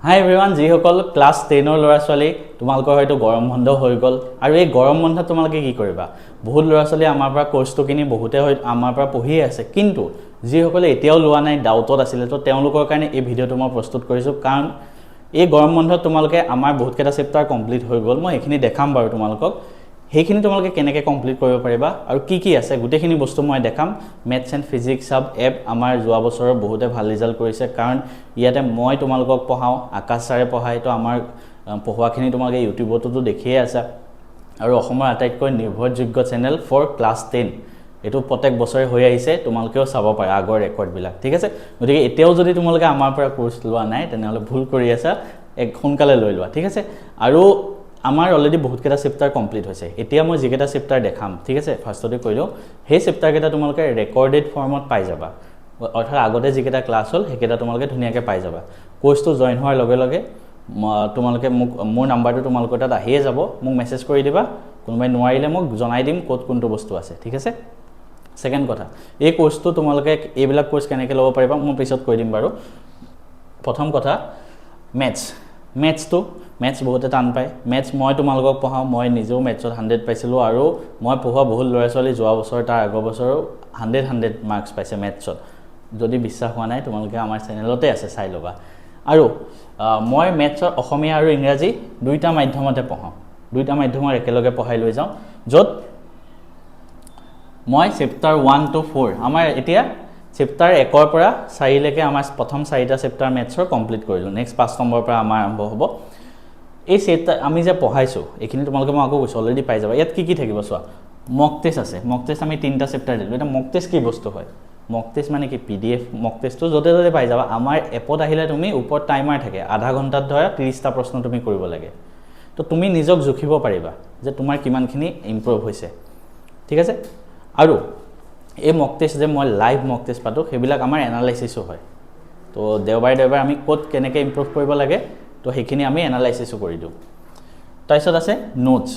হাই everyone, যিসকল class 10 ল'ৰা ছোৱালী তোমালোকৰ হয়তো গৰম বন্ধ হৈ গ'ল আৰু এই গৰম বন্ধত তোমালোকে কি কৰিবা? বহুত ল'ৰা ছোৱালী আমাৰ পৰা কোৰ্সটো কিনি বহুতে আমাৰ পৰা পঢ়িয়ে আছে, কিন্তু যিসকলে এতিয়াও লোৱা নাই, ডাউটত আছিলে, তো তেওঁলোকৰ কাৰণে এই ভিডিঅ'টো মই প্ৰস্তুত কৰিছোঁ। কাৰণ এই গৰম বন্ধত তোমালোকে আমাৰ বহুতকেইটা চেপ্টাৰ কমপ্লিট হৈ গ'ল, মই এইখিনি দেখাম বাৰু তোমালোকক। সেইখিনি তোমালোকে কেনেকৈ কমপ্লিট কৰিব পাৰিবা আৰু কি আছে গোটেইখিনি বস্তু মই দেখাম। Maths and physics sub app আমাৰ যোৱা বছৰৰ বহুতে ভাল ৰিজাল্ট কৰিছে, কাৰণ ইয়াতে মই তোমালোকক পঢ়াওঁ, আকাশ ছাৰে পঢ়ায়, তো আমাৰ পঢ়োৱাখিনি তোমালোকে ইউটিউবতো দেখিয়ে আছা। আৰু অসমৰ আটাইতকৈ নিৰ্ভৰযোগ্য চেনেল ফৰ ক্লাছ 10, এইটো প্ৰত্যেক বছৰে হৈ আহিছে, তোমালোকেও চাব পাৰা আগৰ ৰেকৰ্ডবিলাক, ঠিক আছে। গতিকে এতিয়াও যদি তোমালোকে আমাৰ পৰা কোৰ্স লোৱা নাই তেনেহ'লে ভুল কৰি আছা, সোনকালে লৈ লোৱা, ঠিক আছে। আৰু আমাৰ অলৰেডি বহুতকেইটা চেপ্টাৰ কমপ্লিট হৈছে। এতিয়া মই যিকেইটা চেপ্টাৰ দেখাম, ঠিক আছে, ফাৰ্ষ্টতে কৈ দিওঁ, সেই চেপ্টাৰকেইটা তোমালোকে ৰেকৰ্ডেড ফৰ্মত পাই যাবা, অৰ্থাৎ আগতে যিকেইটা ক্লাছ হ'ল সেইকেইটা তোমালোকে ধুনীয়াকৈ পাই যাবা। কোৰ্সটো জইন হোৱাৰ লগে লগে তোমালোকে মোক মোৰ নাম্বাৰটো তোমালোকৰ তাত আহিয়ে যাব, মোক মেছেজ কৰি দিবা, কোনোবাই নোৱাৰিলে মোক জনাই দিম ক'ত কোনটো বস্তু আছে, ঠিক আছে। ছেকেণ্ড কথা, এই কোৰ্সটো তোমালোকে এইবিলাক কোৰ্স কেনেকৈ ল'ব পাৰিবা মই পিছত কৈ দিম বাৰু। প্ৰথম কথা, মেথছ বহুতে টান পায়। মেথছ মই তোমালোকক পঢ়াওঁ, মই নিজেও মেথছত 100 পাইছিলোঁ, আৰু মই পঢ়োৱা বহুত ল'ৰা ছোৱালী যোৱা বছৰ তাৰ আগৰ বছৰো 100 মাৰ্কছ পাইছে মেথছত। যদি বিশ্বাস হোৱা নাই তোমালোকে আমাৰ চেনেলতে আছে, চাই ল'বা। আৰু মই মেথছৰ অসমীয়া আৰু ইংৰাজী দুইটা মাধ্যমতে পঢ়াওঁ, দুইটা মাধ্যমৰ একেলগে পঢ়াই লৈ যাওঁ, য'ত মই চেপ্টাৰ 1 to 4 আমাৰ এতিয়া চেপ্টাৰ 1ৰ পৰা 4লৈকে আমাৰ প্ৰথম 4টা চেপ্টাৰ মেথছৰ কমপ্লিট কৰিলোঁ। নেক্সট 5 নম্বৰৰ পৰা আমাৰ আৰম্ভ হ'ব। এই চেপ্টাৰ আমি যে পঢ়াইছোঁ এইখিনি তোমালোকে মই আকৌ কৈছোঁ অলৰেডি পাই যাবা। ইয়াত কি থাকিব চোৱা, মক টেষ্ট আছে। মক টেষ্ট আমি 3টা চেপ্টাৰ দিলোঁ। এতিয়া মক টেষ্ট কি বস্তু হয়? মক টেষ্ট মানে কি? PDF মক টেষ্টটো য'তে ত'তে পাই যাবা। আমাৰ এপত আহিলে তুমি ওপৰত টাইমাৰ থাকে, আধা ঘণ্টাত ধৰা 30টা প্ৰশ্ন তুমি কৰিব লাগে। তো তুমি নিজক জুখিব পাৰিবা যে তোমাৰ কিমানখিনি ইম্প্ৰুভ হৈছে, ঠিক আছে। আৰু এই মক টেষ্ট যে মই লাইভ মক টেষ্ট পাতোঁ, সেইবিলাক আমাৰ এনালাইচিছো হয়। তো দেওবাৰে আমি ক'ত কেনেকৈ ইম্প্ৰুভ কৰিব লাগে, তো সেইখিনি আমি এনালাইচিছো কৰি দিওঁ। তাৰপিছত আছে নোটছ।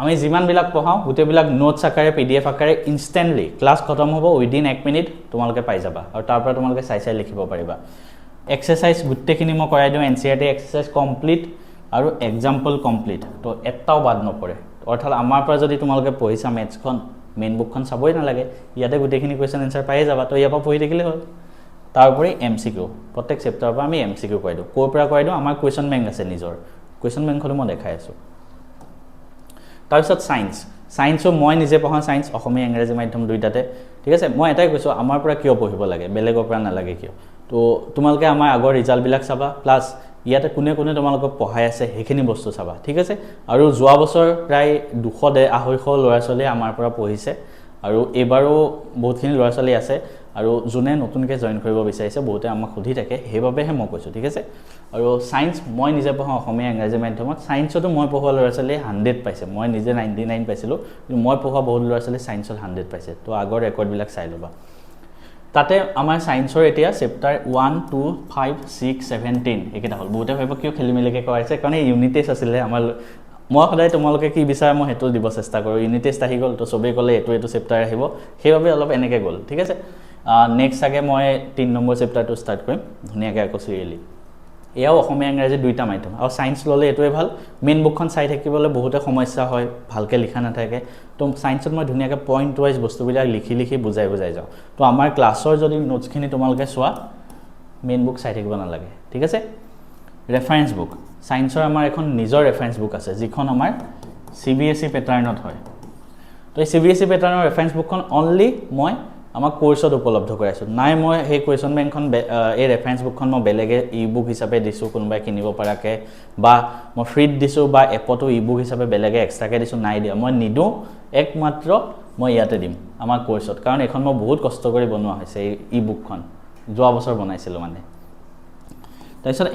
আমি যিমানবিলাক পঢ়াওঁ গোটেইবিলাক নোটছ আকাৰে, PDF আকাৰে ইনষ্টেণ্টলি ক্লাছ খতম হ'ব, উইদিন 1 মিনিট তোমালোকে পাই যাবা, আৰু তাৰ পৰা তোমালোকে চাই লিখিব পাৰিবা। এক্সাৰচাইজ গোটেইখিনি মই কৰাই দিওঁ, NCERT এক্সাৰচাইজ কমপ্লিট আৰু এক্সাম্পল কমপ্লিট, তো এটাও বাদ নপৰে। অৰ্থাৎ আমাৰ পৰা যদি তোমালোকে পঢ়িছা মেথছখন, মেইন বুকখন চাবই নালাগে, ইয়াতে গোটেইখিনি কুৱেশ্যন এনচাৰ পায়ে যাবা, তো ইয়াৰ পৰা পঢ়ি থাকিলে হ'ল। তাৰোপৰি MCQ, প্ৰত্যেক চেপ্টাৰৰ পৰা আমি MCQ কৰাই দিওঁ। ক'ৰ পৰা কৰাই দিওঁ? আমাৰ কুৱেশ্যন বেংক আছে নিজৰ, কুৱেশ্যন বেংকখনো মই দেখাই আছোঁ। তাৰপিছত ছায়েন্সো মই নিজে পঢ়াওঁ, ছায়েন্স অসমীয়া ইংৰাজী মাধ্যম দুইটাতে, ঠিক আছে। মই এটাই কৈছোঁ, আমাৰ পৰা কিয় পঢ়িব লাগে, বেলেগৰ পৰা নালাগে কিয়? তো তোমালোকে আমাৰ আগৰ ৰিজাল্টবিলাক চাবা, প্লাছ ইয়াতে কোনে তোমালোকক পঢ়াই আছে সেইখিনি বস্তু চাবা, ঠিক আছে। আৰু যোৱা বছৰ প্ৰায় 200-250 ল'ৰা ছোৱালীয়ে আমাৰ পৰা পঢ়িছে, আৰু এইবাৰো বহুতখিনি ল'ৰা ছোৱালী আছে, আৰু যোনে নতুনকৈ জইন কৰিব বিচাৰিছে বহুতে আমাক সুধি থাকে, সেইবাবেহে মই কৈছোঁ, ঠিক আছে। আৰু ছায়েন্স মই নিজে পঢ়াওঁ অসমীয়া ইংৰাজী মাধ্যমত। ছায়েন্সতো মই পঢ়োৱা ল'ৰা ছোৱালীয়ে 100 পাইছে, মই নিজে 99 পাইছিলোঁ, কিন্তু মই পঢ়োৱা বহুত ল'ৰা ছোৱালী ছায়েন্সত 100 পাইছে। তো আগৰ ৰেকৰ্ডবিলাক চাই ল'বা। তাতে আমাৰ ছায়েন্সৰ এতিয়া চেপ্টাৰ 1, 2, 5, 6, 7, 10 এইকেইটা হ'ল। বহুতে ভাবিব কিয় খেলি মেলিকৈ কৰাইছে, কাৰণ এই ইউনিট টেষ্ট আছিলে আমাৰ। মই সদায় তোমালোকে কি বিচাৰে মই সেইটো দিব চেষ্টা কৰোঁ। ইউনিট টেষ্ট আহি গ'ল, তো চবেই ক'লে এইটো চেপ্টাৰ আহিব, সেইবাবে অলপ এনেকৈ গ'ল, ঠিক আছে। নেক্সট চাগে মই 3 নম্বৰ চেপ্টাৰটো ষ্টাৰ্ট কৰিম ধুনীয়াকৈ আকৌ চিৰিয়েলি। এয়াও অসমীয়া ইংৰাজী দুইটা মাধ্যম, আৰু ছায়েন্স ল'লে এইটোৱে ভাল, মেইন বুকখন চাই থাকিবলৈ বহুতে সমস্যা হয়, ভালকৈ লিখা নাথাকে। তো ছায়েন্সত মই ধুনীয়াকৈ পইণ্ট ৱাইজ বস্তুবিলাক লিখি বুজাই যাওঁ। তো আমাৰ ক্লাছৰ যদি নোটছখিনি তোমালোকে চোৱা, মেইন বুক চাই থাকিব নালাগে, ঠিক আছে। ৰেফাৰেঞ্চ বুক, ছায়েন্সৰ আমাৰ এখন নিজৰ ৰেফাৰেঞ্চ বুক আছে, যিখন আমাৰ CBSE পেটাৰ্ণত হয়। তো এই CBSE পেটাৰ্ণৰ ৰেফাৰেঞ্চ বুকখন অনলি মই আমাক কোৰ্চত উপলব্ধ কৰাইছোঁ। নাই মই সেই কুৱেশ্যন বেংকখন, এই ৰেফাৰেঞ্চ বুকখন মই বেলেগে ই-বুক হিচাপে দিছোঁ কোনোবাই কিনিব পৰাকৈ, বা মই ফ্ৰীত দিছোঁ, বা এপতো ই-বুক হিচাপে বেলেগে এক্সট্ৰাকৈ দিছোঁ, নাই দিয়া, মই নিদিওঁ। একমাত্ৰ মই ইয়াতে দিম আমাৰ কোৰ্চত, কাৰণ এইখন মই বহুত কষ্ট কৰি বনোৱা হৈছে, এই ই-বুকখন যোৱা বছৰ বনাইছিলোঁ মানে। তাৰপিছত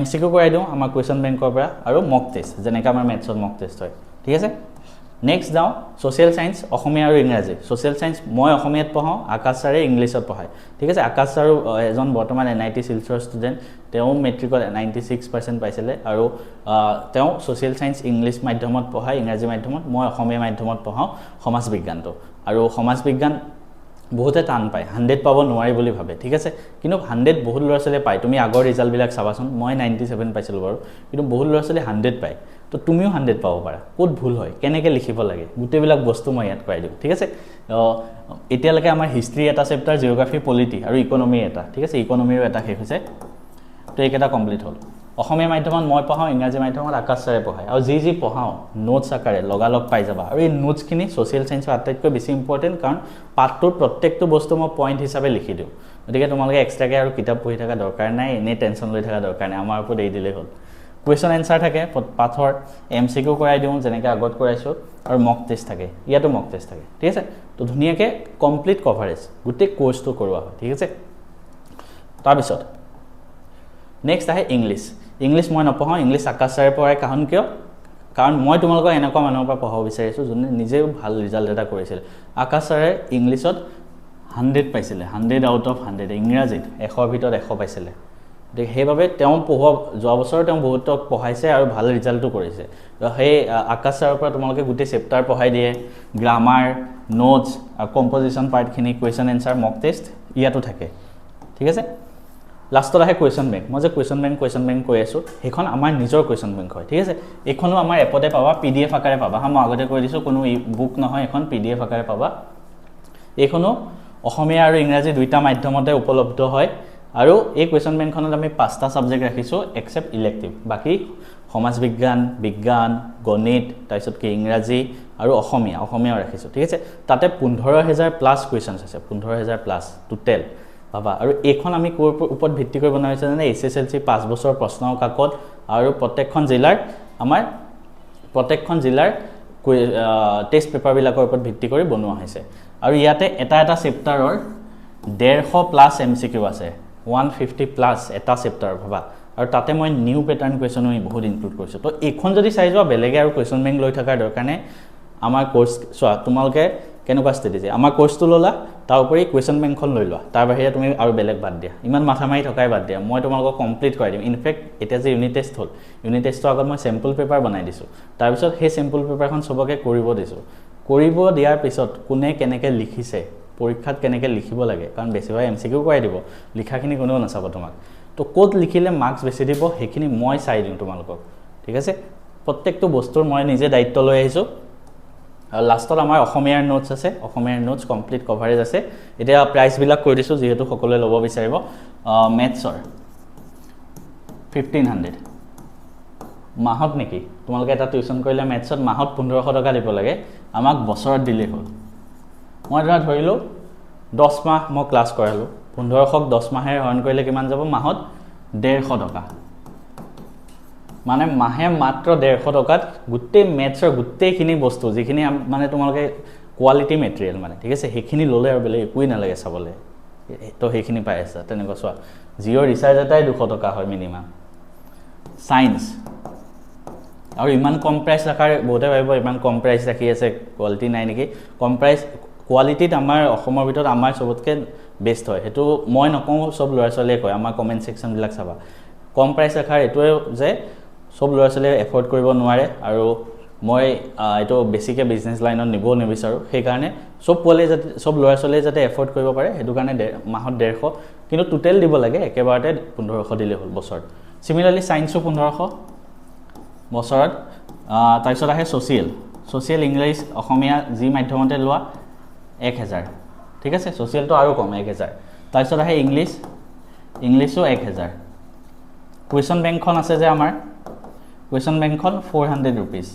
MCQ কৰাই দিওঁ আমাৰ কুৱেশ্যন বেংকৰ পৰা, আৰু মক টেষ্ট, যেনেকৈ আমাৰ মেথছত মক টেষ্ট হয়, ঠিক আছে। নেক্সট যাওঁ ছ'চিয়েল ছায়েন্স, অসমীয়া আৰু ইংৰাজী। ছ'চিয়েল ছায়েন্স মই অসমীয়াত পঢ়াওঁ, আকাশ ছাৰে ইংলিছত পঢ়ায়, ঠিক আছে। আকাশ ছাৰো এজন বৰ্তমান NIT শিলচৰ ষ্টুডেণ্ট, তেওঁ মেট্ৰিকত 96% পাইছিলে, আৰু তেওঁ ছ'চিয়েল ছায়েন্স ইংলিছ মাধ্যমত পঢ়ায়, ইংৰাজী মাধ্যমত। মই অসমীয়া মাধ্যমত পঢ়াওঁ সমাজ বিজ্ঞানটো, আৰু সমাজ বিজ্ঞান বহুতে টান পায় 100 পাব নোৱাৰি বুলি ভাবে ঠিক আছে কিন্তু 100 বহুত ল'ৰা ছোৱালীয়ে পায় তুমি আগৰ ৰিজাল্টবিলাক চাবাচোন মই 97 পাইছিলোঁ বাৰু কিন্তু বহুত ল'ৰা ছোৱালী 100 পায় তো তুমিও 100 পাব পাৰা ক'ত ভুল হয় কেনেকৈ লিখিব লাগে গোটেইবিলাক বস্তু মই ইয়াত কৰাই দিম ঠিক আছে এতিয়ালৈকে আমাৰ হিষ্ট্ৰী এটা চেপ্টাৰ জিঅ'গ্ৰাফি পলিটি আৰু ইকনমি এটা ঠিক আছে ইকনমিৰো এটা শেষ হৈছে তো এইকেইটা কমপ্লিট হ'ল অসমীয়া মাধ্যমত মই পঢ়াওঁ ইংৰাজী মাধ্যমত আকাশ ছাৰে পঢ়ায় আৰু যি পঢ়াওঁ নোটছ আকাৰে লগালগ পাই যাবা আৰু এই নোটছখিনি ছ'চিয়েল ছায়েন্সৰ আটাইতকৈ বেছি ইম্পৰ্টেণ্ট কাৰণ পাঠটোৰ প্ৰত্যেকটো বস্তু মই পইণ্ট হিচাপে লিখি দিওঁ গতিকে তোমালোকে এক্সট্ৰাকৈ আৰু কিতাপ পঢ়ি থকা দৰকাৰ নাই এনেই টেনশ্যন লৈ থকা দৰকাৰ নাই আমাৰ ওপৰত এৰি দিলেই হ'ল কুৱেশ্যন এনচাৰ থাকে পাঠৰ MCQ কৰাই দিওঁ যেনেকৈ আগত কৰাইছোঁ আৰু মক টেষ্ট থাকে ইয়াতো মক টেষ্ট থাকে ঠিক আছে তো ধুনীয়াকৈ কমপ্লিট কভাৰেজ গোটেই কোৰ্চটো কৰোৱা হয় ঠিক আছে তাৰপিছত নেক্সট আহে ইংলিছ মই নপঢ়াওঁ ইংলিছ আকাশ ছাৰে পঢ়ায় কাৰণ মই তোমালোকক এনেকুৱা মানুহৰ পৰা পঢ়াব বিচাৰিছোঁ যোনে নিজেও ভাল ৰিজাল্ট এটা কৰিছিল আকাশ ছাৰে ইংলিছত 100 পাইছিলে 100 আউট অফ 100 ইংৰাজীত 100ৰ ভিতৰত 100 পাইছিলে গতিকে সেইবাবে তেওঁ যোৱা বছৰ তেওঁ বহুতক পঢ়াইছে আৰু ভাল ৰিজাল্টো কৰিছে সেই আকাশ ছাৰৰ পৰা তোমালোকে গোটেই চেপ্টাৰ পঢ়াই দিয়ে গ্ৰামাৰ নোটছ আৰু কম্পজিশ্যন পাৰ্টখিনি কুৱেশ্যন এনচাৰ মক টেষ্ট ইয়াতো থাকে ঠিক আছে লাষ্টত আহে কুৱেশ্যন বেংক মই যে কুৱেশ্যন বেংক কৈ আছোঁ সেইখন আমাৰ নিজৰ কুৱেশ্যন বেংক হয় ঠিক আছে এইখনো আমাৰ এপতে পাবা PDF আকাৰে পাবা মই আগতে কৈ দিছোঁ কোনো বুক নহয় এখন PDF আকাৰে পাবা এইখনো অসমীয়া আৰু ইংৰাজী দুইটা মাধ্যমতে উপলব্ধ হয় আৰু এই কুৱেশ্যন বেংকখনত আমি 5টা ছাবজেক্ট ৰাখিছোঁ এক্সেপ্ট ইলেক্টিভ বাকী সমাজ বিজ্ঞান গণিত তাৰপিছত কি ইংৰাজী আৰু অসমীয়াও ৰাখিছোঁ ঠিক আছে তাতে 15,000 প্লাছ কুৱেশ্যনছ আছে 15,000 প্লাছ টোটেল ভাবা আৰু এইখন আমি ক'ৰ ওপৰত ভিত্তি কৰি বনোৱা হৈছে যেনে SSLC 5 বছৰ প্ৰশ্ন কাকত আৰু প্ৰত্যেকখন জিলাৰ টেষ্ট পেপাৰবিলাকৰ ওপৰত ভিত্তি কৰি বনোৱা হৈছে আৰু ইয়াতে এটা চেপ্টাৰৰ 150 প্লাছ MCQ আছে 150 প্লাছ এটা চেপ্টাৰ ভাবা আৰু তাতে মই নিউ পেটাৰ্ণ কুৱেশ্যনো বহুত ইনক্লুড কৰিছোঁ তো এইখন যদি চাই যোৱা বেলেগে আৰু কুৱেশ্যন বেংক লৈ থকাৰ দৰকাৰ নাই আমাৰ কোৰ্চ চোৱা তোমালোকে কেনেকুৱা ষ্ট্ৰেটেজি আমাৰ কোৰ্চটো ল'লা তাৰ উপৰি কুৱেশ্যন বেংকখন লৈ লোৱা তাৰ বাহিৰে তুমি আৰু বেলেগ বাদ দিয়া ইমান মাথা মাৰি থকাই বাদ দিয়া মই তোমালোকক কমপ্লিট কৰাই দিম ইনফেক্ট এতিয়া যে ইউনিট টেষ্ট হ'ল ইউনিট টেষ্টৰ আগত মই চেম্পল পেপাৰ বনাই দিছোঁ তাৰপিছত সেই চেম্পল পেপাৰখন চবকে কৰিব দিয়াৰ পিছত কোনে কেনেকৈ লিখিছে পৰীক্ষাত কেনেকৈ লিখিব লাগে কাৰণ বেছিভাগ MCQ কৰাই দিব লিখাখিনি কোনেও নাচাব তোমাক তো ক'ত লিখিলে মাৰ্কছ বেছি দিব সেইখিনি মই চাই দিওঁ তোমালোকক ঠিক আছে প্ৰত্যেকটো বস্তুৰ মই নিজে দায়িত্ব লৈ আহিছোঁ আৰু লাষ্টত আমাৰ অসমীয়াৰ নোটছ আছে অসমীয়াৰ নোটছ কমপ্লিট কভাৰেজ আছে এতিয়া প্ৰাইচবিলাক কৈ দিছোঁ যিহেতু সকলোৱে ল'ব বিচাৰিব মেথছৰ 1500 মাহত নেকি তোমালোকে এটা টিউশ্যন কৰিলে মেথছত মাহত 1500 টকা দিব লাগে আমাক বছৰত দিলেই হ'ল মই ধৰিলোঁ 10 মাহ মই ক্লাছ কৰালোঁ 1500ক 10 মাহেৰে হৰণ কৰিলে কিমান যাব মাহত 150 টকা মানে মাহে মাত্ৰ 150 টকাত গোটেই মেথছৰ গোটেইখিনি বস্তু যিখিনি মানে তোমালোকে কোৱালিটি মেটেৰিয়েল মানে ঠিক আছে সেইখিনি ল'লে আৰু বেলেগ একোৱেই নালাগে চাবলৈ তো সেইখিনি পাই আছা তেনেকুৱা চোৱা জিঅ' ৰিচাৰ্জ এটাই 200 টকা হয় মিনিমাম ছায়েন্স আৰু ইমান কম প্ৰাইচ ৰাখাৰ বহুতে ভাবিব ইমান কম প্ৰাইচ ৰাখি আছে কোৱালিটি নাই নেকি কম প্ৰাইচ কোৱালিটিত আমাৰ অসমৰ ভিতৰত আমাৰ চবতকৈ বেষ্ট হয় সেইটো মই নকওঁ চব ল'ৰা ছোৱালীয়ে কয় আমাৰ কমেণ্ট ছেকশ্যনবিলাক চাবা কম প্ৰাইচ ৰাখাৰ এইটোৱে যে সব ল'ৰা ছোৱালীয়ে এফৰ্ড কৰিব নোৱাৰে আৰু মই এইটো বেছিকৈ বিজনেছ লাইনত নিব নিবিচাৰোঁ সেইকাৰণে সব ল'ৰা ছোৱালীয়ে যাতে এফৰ্ড কৰিব পাৰে সেইটো কাৰণে মাহত 150 কিন্তু টোটেল দিব লাগে একেবাৰতে 1500 দিলে হ'ল বছৰত চিমিলাৰলি ছায়েন্সো 1500 বছৰত তাৰপিছত আহে ছ'চিয়েল ইংলিছ অসমীয়া যি মাধ্যমতে লোৱা 1000 ঠিক আছে ছ'চিয়েলটো আৰু কম 1000 তাৰপিছত আহে ইংলিছো 1000 কুৱেশ্যন বেংকখন আছে যে আমাৰ কুৱেশ্যন বেংকখন 400 ৰুপিজ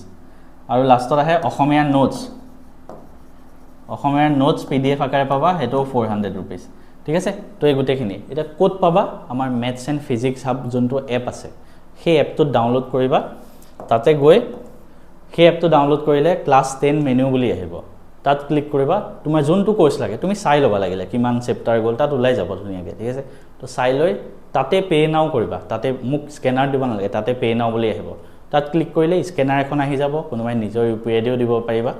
আৰু লাষ্টত আহে অসমীয়াৰ নোটছ PDF আকাৰে পাবা সেইটো 400 ৰুপিজ ঠিক আছে তো এই গোটেইখিনি এতিয়া ক'ত পাবা আমাৰ মেথছ এণ্ড ফিজিক্স হাব যোনটো এপ আছে সেই এপটোত ডাউনলোড কৰিবা তাতে গৈ সেই এপটো ডাউনলোড কৰিলে ক্লাছ 10 মেনু বুলি আহিব তাত ক্লিক কৰিবা তোমাৰ যোনটো কোৰ্চ লাগে তুমি চাই ল'বা লাগিলে কিমান চেপ্টাৰ গ'ল তাত ওলাই যাব ধুনীয়াকৈ ঠিক আছে তো চাই লৈ তাতে পে নাও কৰিবা তাতে মোক স্কেনাৰ দিব নালাগে তাতে পে নাও বুলি আহিব তাত ক্লিক কৰিলে স্কেনাৰ এখন আহি যাব কোনোবাই নিজৰ UPI দিও দিব পাৰিবা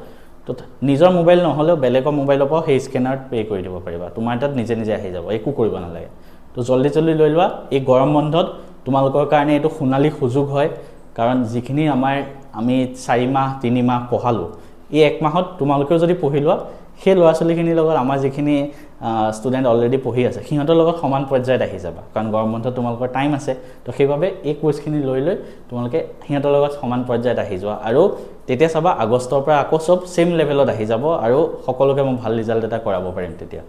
তো নিজৰ মোবাইল নহ'লেও বেলেগৰ মোবাইলৰ পৰা সেই স্কেনাৰত পে কৰি দিব পাৰিবা তোমাৰ তাত নিজে আহি যাব একো কৰিব নালাগে তো জলদি লৈ লোৱা এই গৰম বন্ধত তোমালোকৰ কাৰণে এইটো সোণালী সুযোগ হয় কাৰণ যিখিনি আমি 4 মাহ 3 মাহ পঢ়ালোঁ এই 1 মাহত তোমালোকেও যদি পঢ়ি লোৱা সেই ল'ৰা ছোৱালীখিনিৰ লগত আমাৰ যিখিনি ষ্টুডেণ্ট অলৰেডি পঢ়ি আছে সিহঁতৰ লগত সমান পৰ্যায়ত আহি যাবা কাৰণ গৰম বন্ধত তোমালোকৰ টাইম আছে তো সেইবাবে এই কোৰ্চখিনি লৈ তোমালোকে সিহঁতৰ লগত সমান পৰ্যায়ত আহি যোৱা আৰু তেতিয়া চাবা আগষ্টৰ পৰা আকৌ চব সেম লেভেলত আহি যাব আৰু সকলোকে মই ভাল ৰিজাল্ট এটা কৰাব পাৰিম তেতিয়া